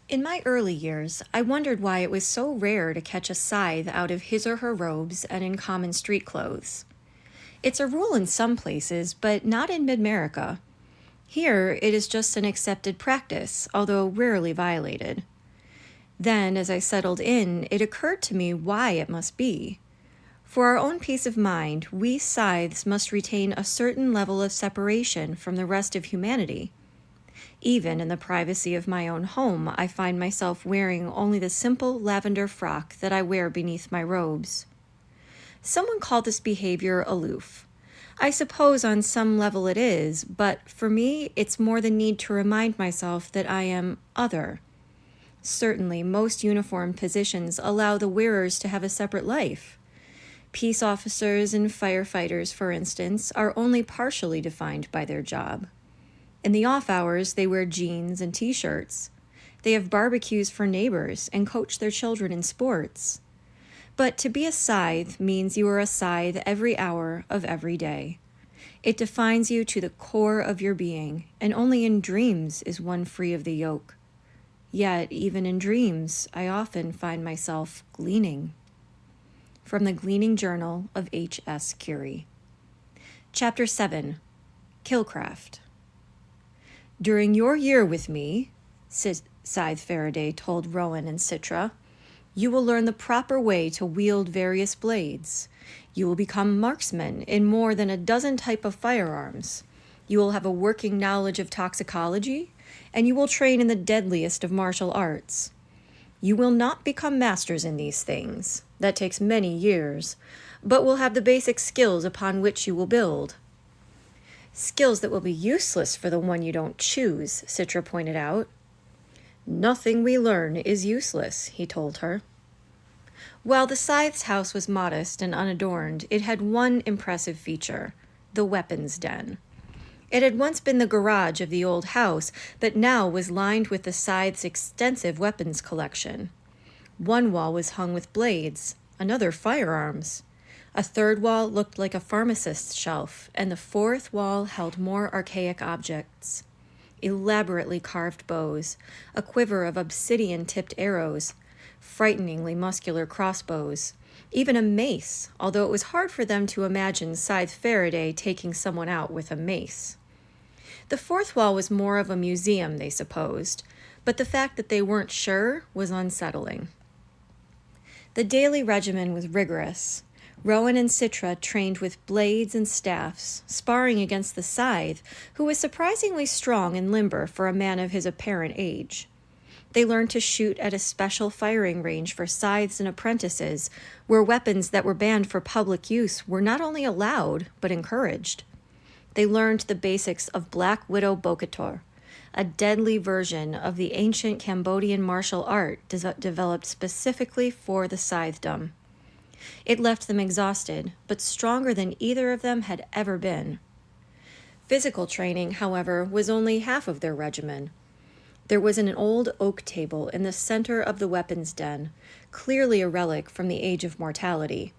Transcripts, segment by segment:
In my early years, I wondered why it was so rare to catch a scythe out of his or her robes and in common street clothes. It's a rule in some places, but not in mid-America. Here, it is just an accepted practice, although rarely violated. Then, as I settled in, it occurred to me why it must be. For our own peace of mind, we scythes must retain a certain level of separation from the rest of humanity. Even in the privacy of my own home, I find myself wearing only the simple lavender frock that I wear beneath my robes. Someone called this behavior aloof. I suppose on some level it is, but for me, it's more the need to remind myself that I am other. Certainly, most uniformed positions allow the wearers to have a separate life. Peace officers and firefighters, for instance, are only partially defined by their job. In the off hours, they wear jeans and t-shirts. They have barbecues for neighbors and coach their children in sports. But to be a scythe means you are a scythe every hour of every day. It defines you to the core of your being, and only in dreams is one free of the yoke. Yet, even in dreams, I often find myself gleaning. From the Gleaning Journal of H.S. Curie. Chapter 7. Killcraft. During your year with me, Scythe Faraday told Rowan and Citra, you will learn the proper way to wield various blades. You will become marksmen in more than a dozen types of firearms. You will have a working knowledge of toxicology, and you will train in the deadliest of martial arts. You will not become masters in these things. That takes many years, but will have the basic skills upon which you will build. Skills that will be useless for the one you don't choose, Citra pointed out. Nothing we learn is useless, he told her. While the Scythe's house was modest and unadorned, it had one impressive feature, the weapons den. It had once been the garage of the old house, but now was lined with the Scythe's extensive weapons collection. One wall was hung with blades, another firearms. A third wall looked like a pharmacist's shelf, and the fourth wall held more archaic objects. Elaborately carved bows, a quiver of obsidian-tipped arrows, frighteningly muscular crossbows, even a mace, although it was hard for them to imagine Scythe Faraday taking someone out with a mace. The fourth wall was more of a museum, they supposed, but the fact that they weren't sure was unsettling. The daily regimen was rigorous. Rowan and Citra trained with blades and staffs, sparring against the Scythe, who was surprisingly strong and limber for a man of his apparent age. They learned to shoot at a special firing range for scythes and apprentices, where weapons that were banned for public use were not only allowed, but encouraged. They learned the basics of Black Widow Bokator, a deadly version of the ancient Cambodian martial art developed specifically for the scythedom. It left them exhausted, but stronger than either of them had ever been. Physical training, however, was only half of their regimen. There was an old oak table in the center of the weapons den, clearly a relic from the age of mortality.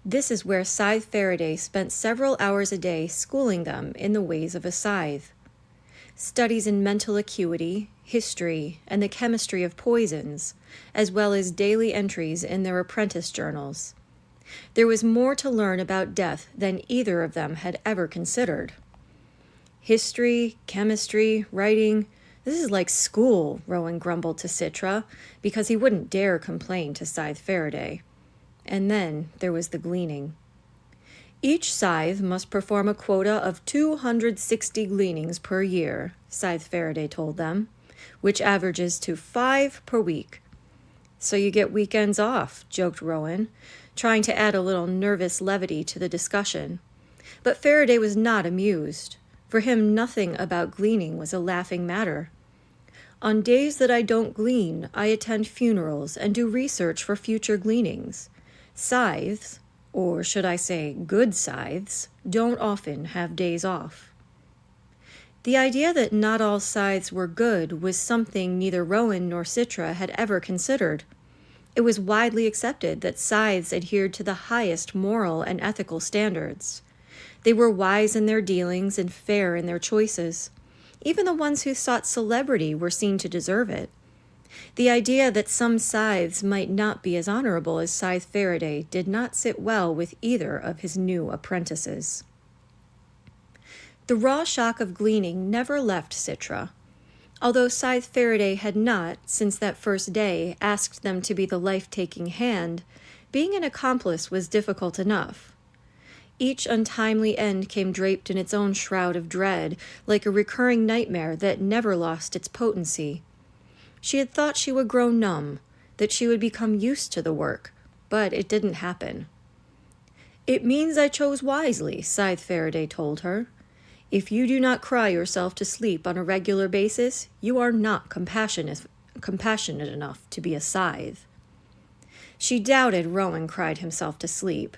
This is where Scythe Faraday spent several hours a day schooling them in the ways of a scythe. Studies in mental acuity, history, and the chemistry of poisons, as well as daily entries in their apprentice journals. There was more to learn about death than either of them had ever considered. History, chemistry, writing, this is like school, Rowan grumbled to Citra, because he wouldn't dare complain to Scythe Faraday. And then there was the gleaning. Each scythe must perform a quota of 260 gleanings per year, Scythe Faraday told them, which averages to 5 per week. So you get weekends off, joked Rowan, trying to add a little nervous levity to the discussion. But Faraday was not amused. For him, nothing about gleaning was a laughing matter. On days that I don't glean, I attend funerals and do research for future gleanings. Scythes, or should I say good scythes, don't often have days off. The idea that not all scythes were good was something neither Rowan nor Citra had ever considered. It was widely accepted that scythes adhered to the highest moral and ethical standards. They were wise in their dealings and fair in their choices. Even the ones who sought celebrity were seen to deserve it. The idea that some scythes might not be as honorable as Scythe Faraday did not sit well with either of his new apprentices. The raw shock of gleaning never left Citra. Although Scythe Faraday had not, since that first day, asked them to be the life-taking hand, being an accomplice was difficult enough. Each untimely end came draped in its own shroud of dread, like a recurring nightmare that never lost its potency. She had thought she would grow numb, that she would become used to the work, but it didn't happen. "It means I chose wisely," Scythe Faraday told her. "If you do not cry yourself to sleep on a regular basis, you are not compassionate enough to be a scythe." She doubted Rowan cried himself to sleep.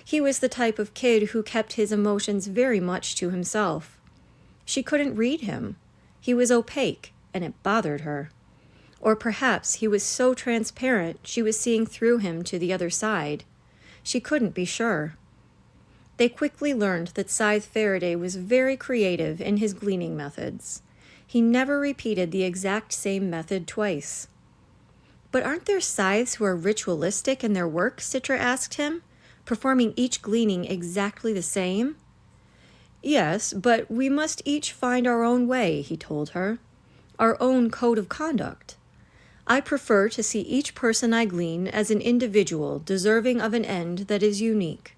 He was the type of kid who kept his emotions very much to himself. She couldn't read him. He was opaque, and it bothered her. Or perhaps he was so transparent she was seeing through him to the other side. She couldn't be sure. They quickly learned that Scythe Faraday was very creative in his gleaning methods. He never repeated the exact same method twice. "But aren't there scythes who are ritualistic in their work?" Citra asked him, "performing each gleaning exactly the same?" "Yes, but we must each find our own way," he told her. "Our own code of conduct. I prefer to see each person I glean as an individual deserving of an end that is unique."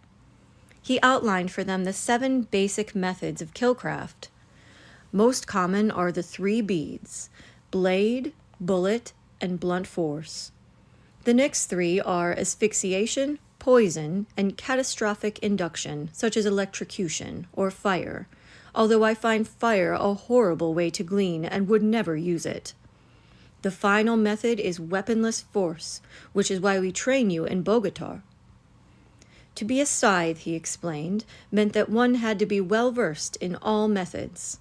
He outlined for them the 7 basic methods of killcraft. Most common are the 3 beads: blade, bullet, and blunt force. The next 3 are asphyxiation, poison, and catastrophic induction, such as electrocution or fire, although I find fire a horrible way to glean and would never use it. The final method is weaponless force, which is why we train you in Bogota. To be a scythe, he explained, meant that one had to be well-versed in all methods.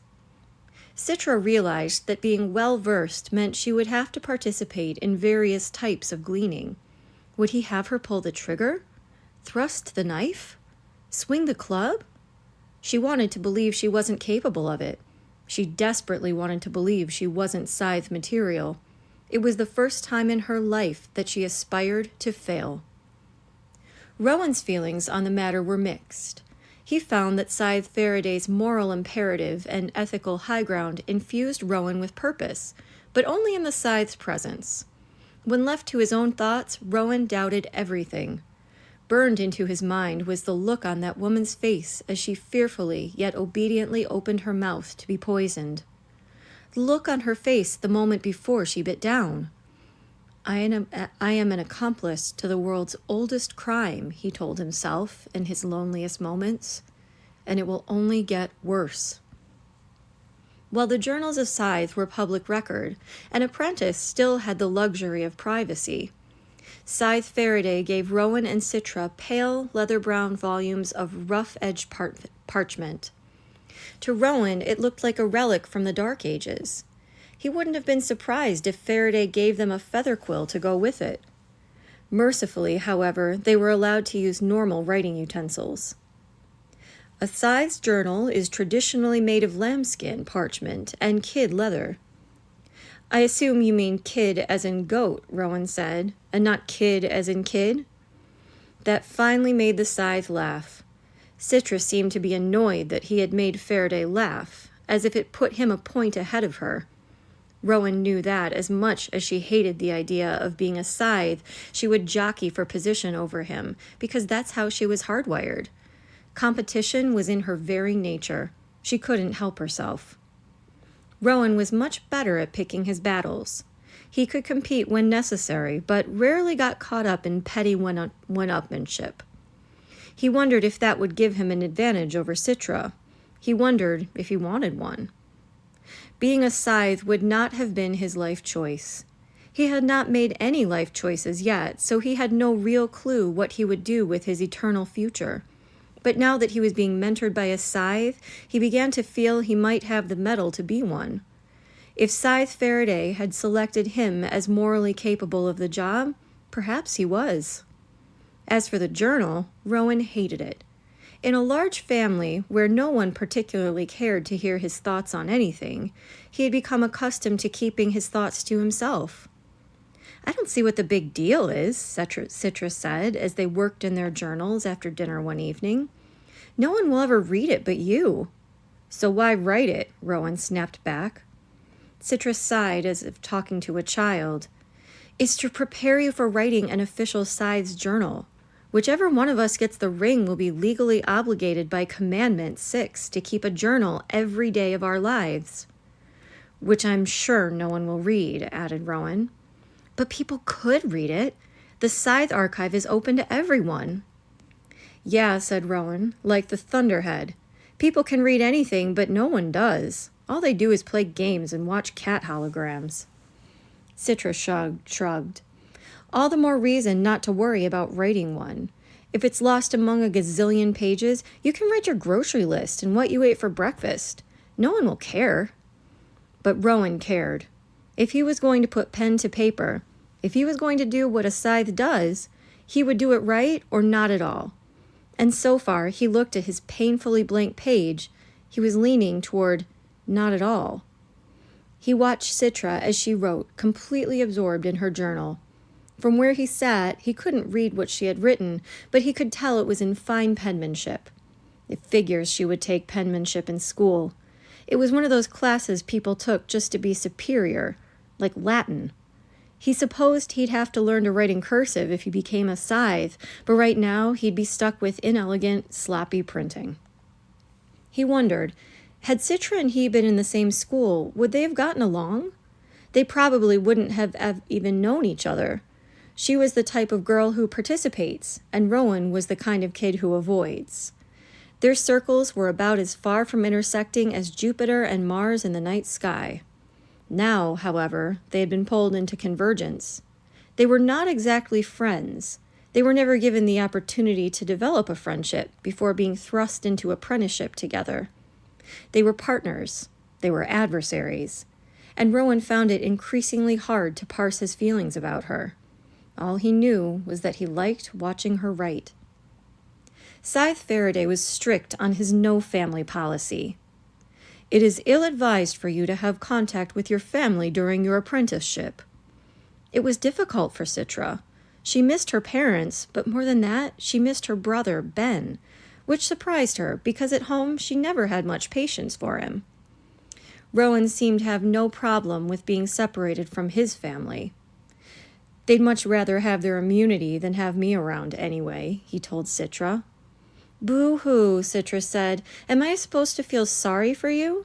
Citra realized that being well-versed meant she would have to participate in various types of gleaning. Would he have her pull the trigger? Thrust the knife? Swing the club? She wanted to believe she wasn't capable of it. She desperately wanted to believe she wasn't scythe material. It was the first time in her life that she aspired to fail. Rowan's feelings on the matter were mixed. He found that Scythe Faraday's moral imperative and ethical high ground infused Rowan with purpose, but only in the scythe's presence. When left to his own thoughts, Rowan doubted everything. Burned into his mind was the look on that woman's face as she fearfully yet obediently opened her mouth to be poisoned. The look on her face the moment before she bit down. I am an accomplice to the world's oldest crime," he told himself in his loneliest moments, "and it will only get worse." While the journals of Scythe were public record, an apprentice still had the luxury of privacy. Scythe Faraday gave Rowan and Citra pale, leather-brown volumes of rough-edged parchment. To Rowan, it looked like a relic from the Dark Ages. He wouldn't have been surprised if Faraday gave them a feather quill to go with it. Mercifully, however, they were allowed to use normal writing utensils. "A scythe's journal is traditionally made of lambskin, parchment, and kid leather." "I assume you mean kid as in goat," Rowan said, "and not kid as in kid?" That finally made the scythe laugh. Citra seemed to be annoyed that he had made Faraday laugh, as if it put him a point ahead of her. Rowan knew that as much as she hated the idea of being a scythe, she would jockey for position over him, because that's how she was hardwired. Competition was in her very nature. She couldn't help herself. Rowan was much better at picking his battles. He could compete when necessary, but rarely got caught up in petty one-upmanship. He wondered if that would give him an advantage over Citra. He wondered if he wanted one. Being a scythe would not have been his life choice. He had not made any life choices yet, so he had no real clue what he would do with his eternal future. But now that he was being mentored by a scythe, he began to feel he might have the mettle to be one. If Scythe Faraday had selected him as morally capable of the job, perhaps he was. As for the journal, Rowan hated it. In a large family where no one particularly cared to hear his thoughts on anything, he had become accustomed to keeping his thoughts to himself. I don't see what the big deal is, Citra said as they worked in their journals after dinner one evening. No one will ever read it but you. So why write it? Rowan snapped back. Citra sighed as if talking to a child. It's to prepare you for writing an official Scythe's journal. Whichever one of us gets the ring will be legally obligated by Commandment 6 to keep a journal every day of our lives. Which I'm sure no one will read, added Rowan. But people could read it. The Scythe archive is open to everyone. Yeah, said Rowan, like the Thunderhead. People can read anything, but no one does. All they do is play games and watch cat holograms. Citra shrugged. All the more reason not to worry about writing one. If it's lost among a gazillion pages, you can write your grocery list and what you ate for breakfast. No one will care. But Rowan cared. If he was going to put pen to paper, if he was going to do what a scythe does, he would do it right or not at all. And so far, he looked at his painfully blank page. He was leaning toward not at all. He watched Citra as she wrote, completely absorbed in her journal. From where he sat, he couldn't read what she had written, but he could tell it was in fine penmanship. It figures she would take penmanship in school. It was one of those classes people took just to be superior, like Latin. He supposed he'd have to learn to write in cursive if he became a scythe, but right now he'd be stuck with inelegant, sloppy printing. He wondered, had Citra and he been in the same school, would they have gotten along? They probably wouldn't have even known each other. She was the type of girl who participates, and Rowan was the kind of kid who avoids. Their circles were about as far from intersecting as Jupiter and Mars in the night sky. Now, however, they had been pulled into convergence. They were not exactly friends. They were never given the opportunity to develop a friendship before being thrust into apprenticeship together. They were partners. They were adversaries. And Rowan found it increasingly hard to parse his feelings about her. All he knew was that he liked watching her write. Scythe Faraday was strict on his no-family policy. It is ill-advised for you to have contact with your family during your apprenticeship. It was difficult for Citra. She missed her parents, but more than that, she missed her brother, Ben, which surprised her because at home she never had much patience for him. Rowan seemed to have no problem with being separated from his family. They'd much rather have their immunity than have me around anyway, he told Citra. Boo-hoo, Citra said. Am I supposed to feel sorry for you?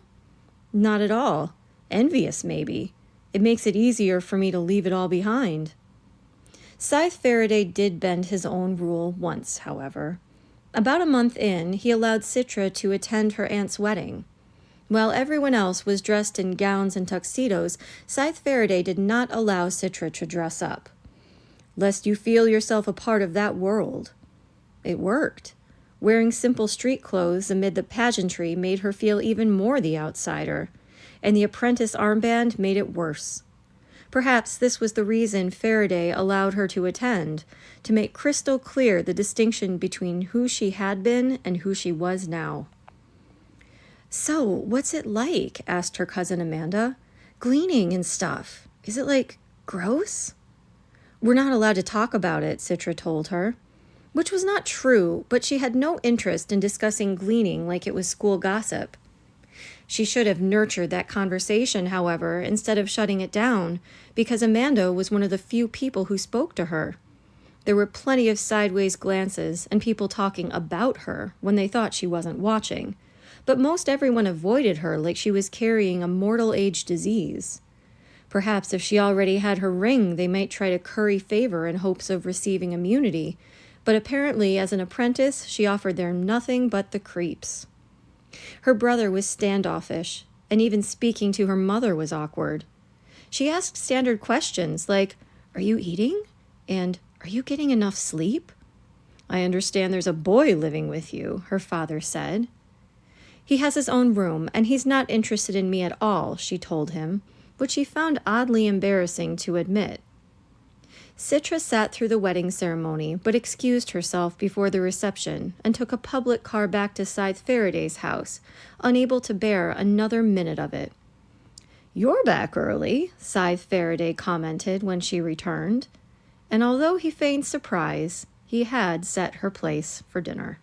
Not at all. Envious, maybe. It makes it easier for me to leave it all behind. Scythe Faraday did bend his own rule once, however. About a month in, he allowed Citra to attend her aunt's wedding. While everyone else was dressed in gowns and tuxedos, Scythe Faraday did not allow Citra to dress up. Lest you feel yourself a part of that world. It worked. Wearing simple street clothes amid the pageantry made her feel even more the outsider, and the apprentice armband made it worse. Perhaps this was the reason Faraday allowed her to attend, to make crystal clear the distinction between who she had been and who she was now. So, what's it like? Asked her cousin Amanda. Gleaning and stuff. Is it, gross? We're not allowed to talk about it, Citra told her. Which was not true, but she had no interest in discussing gleaning like it was school gossip. She should have nurtured that conversation, however, instead of shutting it down, because Amanda was one of the few people who spoke to her. There were plenty of sideways glances and people talking about her when they thought she wasn't watching, but most everyone avoided her like she was carrying a mortal age disease. Perhaps if she already had her ring, they might try to curry favor in hopes of receiving immunity, but apparently as an apprentice, she offered them nothing but the creeps. Her brother was standoffish, and even speaking to her mother was awkward. She asked standard questions like, "Are you eating?" and "Are you getting enough sleep?" "I understand there's a boy living with you," her father said. "He has his own room, and he's not interested in me at all," she told him, which he found oddly embarrassing to admit. Citra sat through the wedding ceremony, but excused herself before the reception and took a public car back to Scythe Faraday's house, unable to bear another minute of it. "You're back early," Scythe Faraday commented when she returned, and although he feigned surprise, he had set her place for dinner.